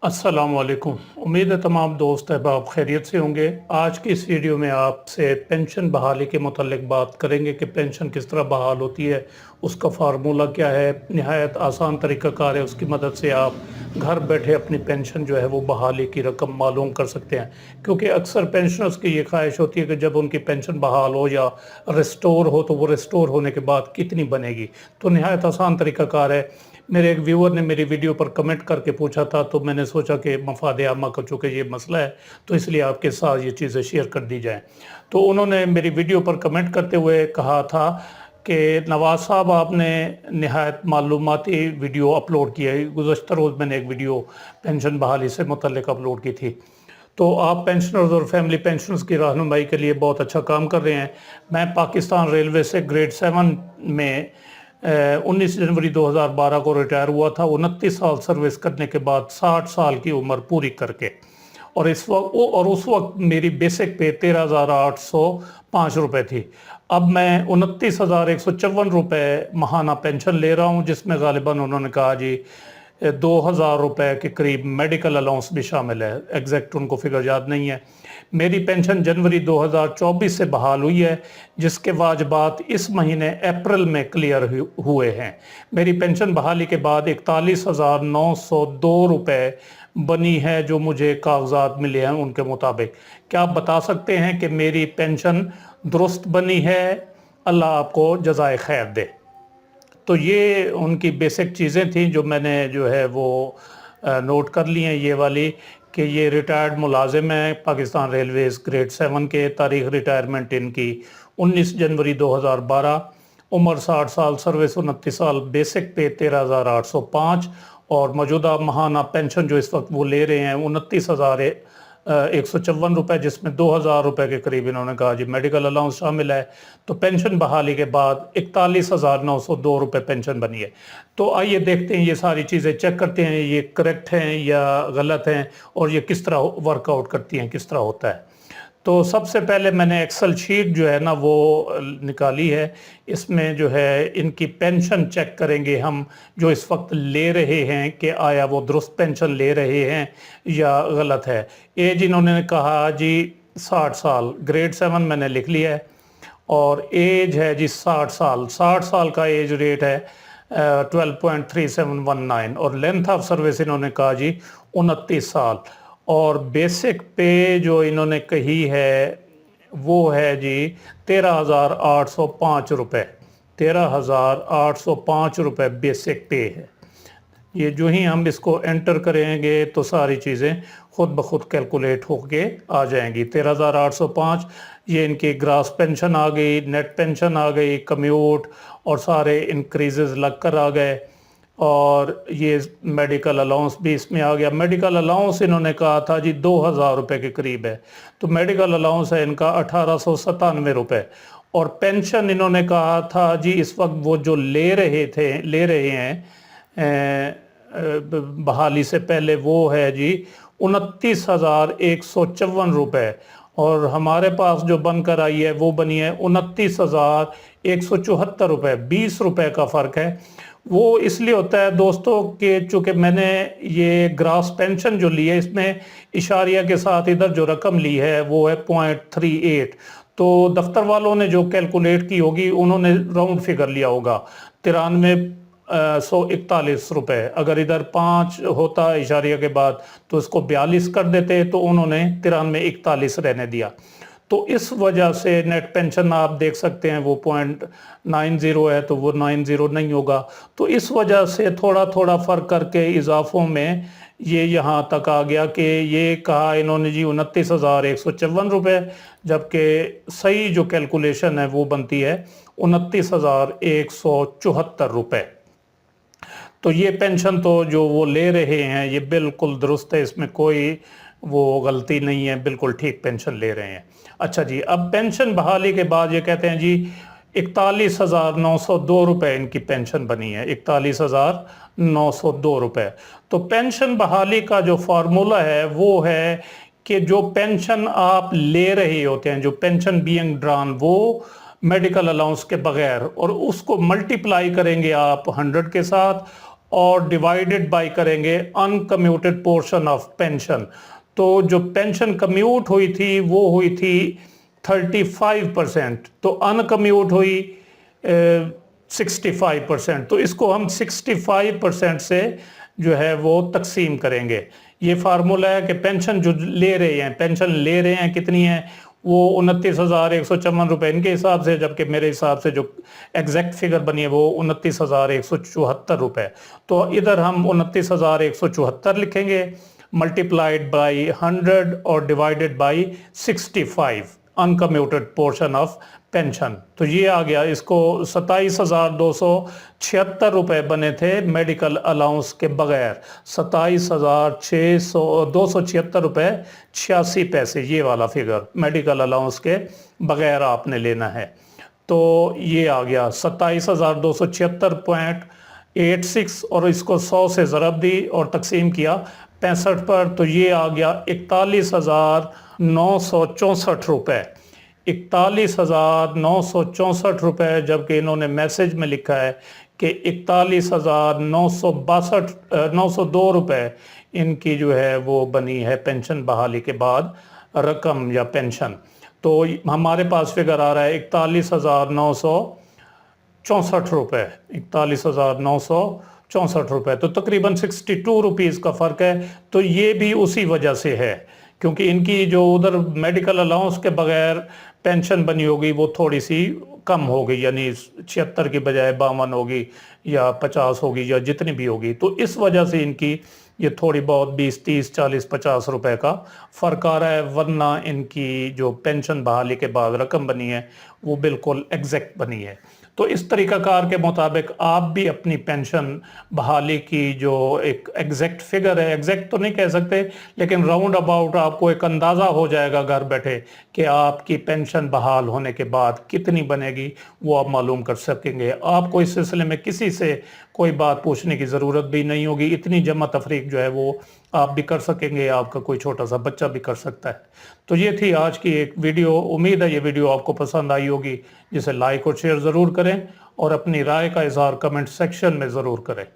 अस्सलाम वालेकुम। उम्मीद है तमाम दोस्त अहबाब खैरियत से होंगे। आज की इस वीडियो में आपसे पेंशन बहाली के मुतल्लिक बात करेंगे कि पेंशन किस तरह बहाल होती है, उसका फार्मूला क्या है। नहायत आसान तरीक़ाकार है, उसकी मदद से आप घर बैठे अपनी पेंशन जो है वो बहाली की रकम मालूम कर सकते हैं। क्योंकि अक्सर पेंशनर्स की ये ख्वाहिश होती है कि जब उनकी पेंशन बहाल हो या रिस्टोर हो तो वो रिस्टोर होने के बाद कितनी बनेगी। तो नहायत आसान तरीक़ाकार है। मेरे एक व्यूअर ने मेरी वीडियो पर कमेंट करके पूछा था, तो मैंने सोचा कि मफाद आमा का चूँकि ये मसला है तो इसलिए आपके साथ ये चीज़ें शेयर कर दी जाएँ। तो उन्होंने मेरी वीडियो पर कमेंट करते हुए कहा था कि नवाज़ साहब, आपने नहायत मालूमाती वीडियो अपलोड की है। गुज़श्ता रोज़ मैंने एक वीडियो पेंशन बहाली से मुतल्लिक अपलोड की थी। तो आप पेंशनर्स और फैमिली पेंशनर्स की रहनुमाई के लिए बहुत अच्छा काम कर रहे हैं। मैं पाकिस्तान रेलवे से ग्रेड 7 में 19 जनवरी 2012 को रिटायर हुआ था, 29 साल सर्विस करने के बाद 60 साल की उम्र पूरी करके। और उस वक्त मेरी बेसिक पे 13,805 रुपये थी। अब मैं 29,154 रुपये महाना पेंशन ले रहा हूँ, जिसमें गालिबन उन्होंने कहा जी 2,000 रुपये के करीब मेडिकल अलाउंस भी शामिल है। एग्जैक्ट उनको फिगर याद नहीं है। मेरी पेंशन जनवरी 2024 से बहाल हुई है, जिसके वाजबात इस महीने अप्रैल में क्लियर हुए हैं। मेरी पेंशन बहाली के बाद 41,902 रुपये बनी है, जो मुझे कागजात मिले हैं उनके मुताबिक। क्या आप बता सकते हैं कि मेरी पेंशन दुरुस्त बनी है? अल्लाह आपको जज़ाए खैर दे। तो ये उनकी बेसिक चीज़ें थी जो मैंने जो है वो नोट कर ली हैं। ये वाली कि ये रिटायर्ड मुलाजिम है पाकिस्तान रेलवेज़ ग्रेड 7 के। तारीख़ रिटायरमेंट इनकी 19 जनवरी 2012। उम्र 60 साल, सर्विस 29 साल, बेसिक पे 13,805 और मौजूदा महाना पेंशन जो इस वक्त वो ले रहे हैं 29,154 रुपये, जिसमें 2,000 रुपये के करीब इन्होंने कहा जी मेडिकल अलाउंस शामिल है। तो पेंशन बहाली के बाद 41,902 रुपये पेंशन बनी है। तो आइए देखते हैं, ये सारी चीज़ें चेक करते हैं ये करेक्ट हैं या गलत हैं और ये किस तरह वर्कआउट करती हैं, किस तरह होता है। तो सबसे पहले मैंने एक्सेल शीट जो है ना वो निकाली है। इसमें जो है इनकी पेंशन चेक करेंगे हम, जो इस वक्त ले रहे हैं, कि आया वो दुरुस्त पेंशन ले रहे हैं या गलत है। एज इन्होंने कहा जी 60 साल, ग्रेड 7 मैंने लिख लिया है। और एज है जी 60 साल, 60 साल का एज रेट है 12.3719। और लेंथ ऑफ सर्विस इन्होंने कहा जी 29 साल। और बेसिक पे जो इन्होंने कही है वो है जी 13,805 रुपये। 13,805 रुपये बेसिक पे है। ये जो ही हम इसको एंटर करेंगे तो सारी चीज़ें खुद ब खुद कैलकुलेट होके आ जाएंगी। 13,805 ये इनकी ग्रास पेंशन आ गई, नेट पेंशन आ गई, कम्यूट और सारे इंक्रीजेस लग कर आ गए। और ये मेडिकल अलाउंस भी इसमें आ गया। मेडिकल अलाउंस इन्होंने कहा था जी 2,000 रुपये के करीब है, तो मेडिकल अलाउंस है इनका 1,897 रुपये। और पेंशन इन्होंने कहा था जी इस वक्त वो जो ले रहे हैं बहाली से पहले, वो है जी 29,154 रुपये। और हमारे पास जो बनकर आई है वो बनी है 29,174 रुपये। 20 रुपये का फ़र्क है। वो इसलिए होता है दोस्तों कि चूँकि मैंने ये ग्रास पेंशन जो ली है इसमें इशारिया के साथ इधर जो रकम ली है वो है 0.38। तो दफ्तर वालों ने जो कैलकुलेट की होगी उन्होंने राउंड फिगर लिया होगा 93,141 रुपये। अगर इधर 5 होता इशारिया के बाद तो इसको 42 कर देते, तो उन्होंने 93,141 रहने दिया। तो इस वजह से नेट पेंशन आप देख सकते हैं वो 0.90 है, तो वो 90 नहीं होगा। तो इस वजह से थोड़ा थोड़ा फ़र्क करके इजाफों में ये यहाँ तक आ गया कि ये कहा इन्होंने जी 29,154 रुपये, जबकि सही जो कैलकुलेशन है वो बनती है 29,174 रुपये। तो ये पेंशन तो जो वो ले रहे हैं ये बिल्कुल दुरुस्त है, इसमें कोई वो गलती नहीं है, बिल्कुल ठीक पेंशन ले रहे हैं। अच्छा जी, अब पेंशन बहाली के बाद ये कहते हैं जी 41,902 रुपये इनकी पेंशन बनी है। 41,902 रुपये। तो पेंशन बहाली का जो फार्मूला है वो है कि जो पेंशन आप ले रहे होते हैं, जो पेंशन बीइंग ड्रॉन, वो मेडिकल अलाउंस के बगैर, और उसको मल्टीप्लाई करेंगे आप 100 के साथ और डिवाइडेड बाय करेंगे अनकम्यूटेड पोर्शन ऑफ पेंशन। तो जो पेंशन कम्यूट हुई थी वो हुई थी 35%, तो अनकम्यूट हुई 65%। तो इसको हम 65% से जो है वो तकसीम करेंगे। ये फार्मूला है कि पेंशन जो ले रहे हैं, पेंशन ले रहे हैं कितनी है, वो 29,154 रुपये इनके हिसाब से, जबकि मेरे हिसाब से जो एग्जैक्ट फिगर बनी है वो 29,174 रुपये। तो इधर हम 29,174 लिखेंगे, मल्टीप्लाइड बाई 100 और divided by 65 uncommuted portion of pension. तो ये आ गया। इसको 27,276 रुपये बने थे मेडिकल अलाउंस के बगैर, 27,276 रुपये 86 पैसे, ये वाला फिगर मेडिकल अलाउंस के बगैर आपने लेना है। तो ये आ गया 27,276.86 और इसको 100 से ज़रब दी और तकसीम किया 65 पर, तो ये आ गया 41,964 रुपये। 41,964 रुपये, जबकि इन्होंने मैसेज में लिखा है कि 41,902 रुपये इनकी जो है वो बनी है पेंशन बहाली के बाद रकम या पेंशन। तो हमारे पास फिगर आ रहा है 41,964 रुपये, 41,964 रुपये। तो तकरीबन 62 रुपीज़ का फ़र्क है। तो ये भी उसी वजह से है क्योंकि इनकी जो उधर मेडिकल अलाउंस के बगैर पेंशन बनी होगी वो थोड़ी सी कम हो गई, यानी 76 की बजाय 52 होगी या 50 होगी या जितनी भी होगी। तो इस वजह से इनकी ये थोड़ी बहुत 20, 30, 40, 50 रुपए का फ़र्क आ रहा है, वरना इनकी जो पेंशन बहाली के बाद रकम बनी है वो बिल्कुल एग्जैक्ट बनी है। तो इस तरीक़ाकार के मुताबिक आप भी अपनी पेंशन बहाली की जो एक एग्जैक्ट फिगर है, एग्जैक्ट तो नहीं कह सकते लेकिन राउंड अबाउट आपको एक अंदाज़ा हो जाएगा घर बैठे कि आपकी पेंशन बहाल होने के बाद कितनी बनेगी, वो आप मालूम कर सकेंगे। आपको इस सिलसिले में किसी से कोई बात पूछने की ज़रूरत भी नहीं होगी। इतनी जमा तफरीक जो है वो आप भी कर सकेंगे, आपका कोई छोटा सा बच्चा भी कर सकता है। तो ये थी आज की एक वीडियो। उम्मीद है ये वीडियो आपको पसंद आई होगी, जिसे लाइक और शेयर ज़रूर करें और अपनी राय का इजहार कमेंट सेक्शन में ज़रूर करें।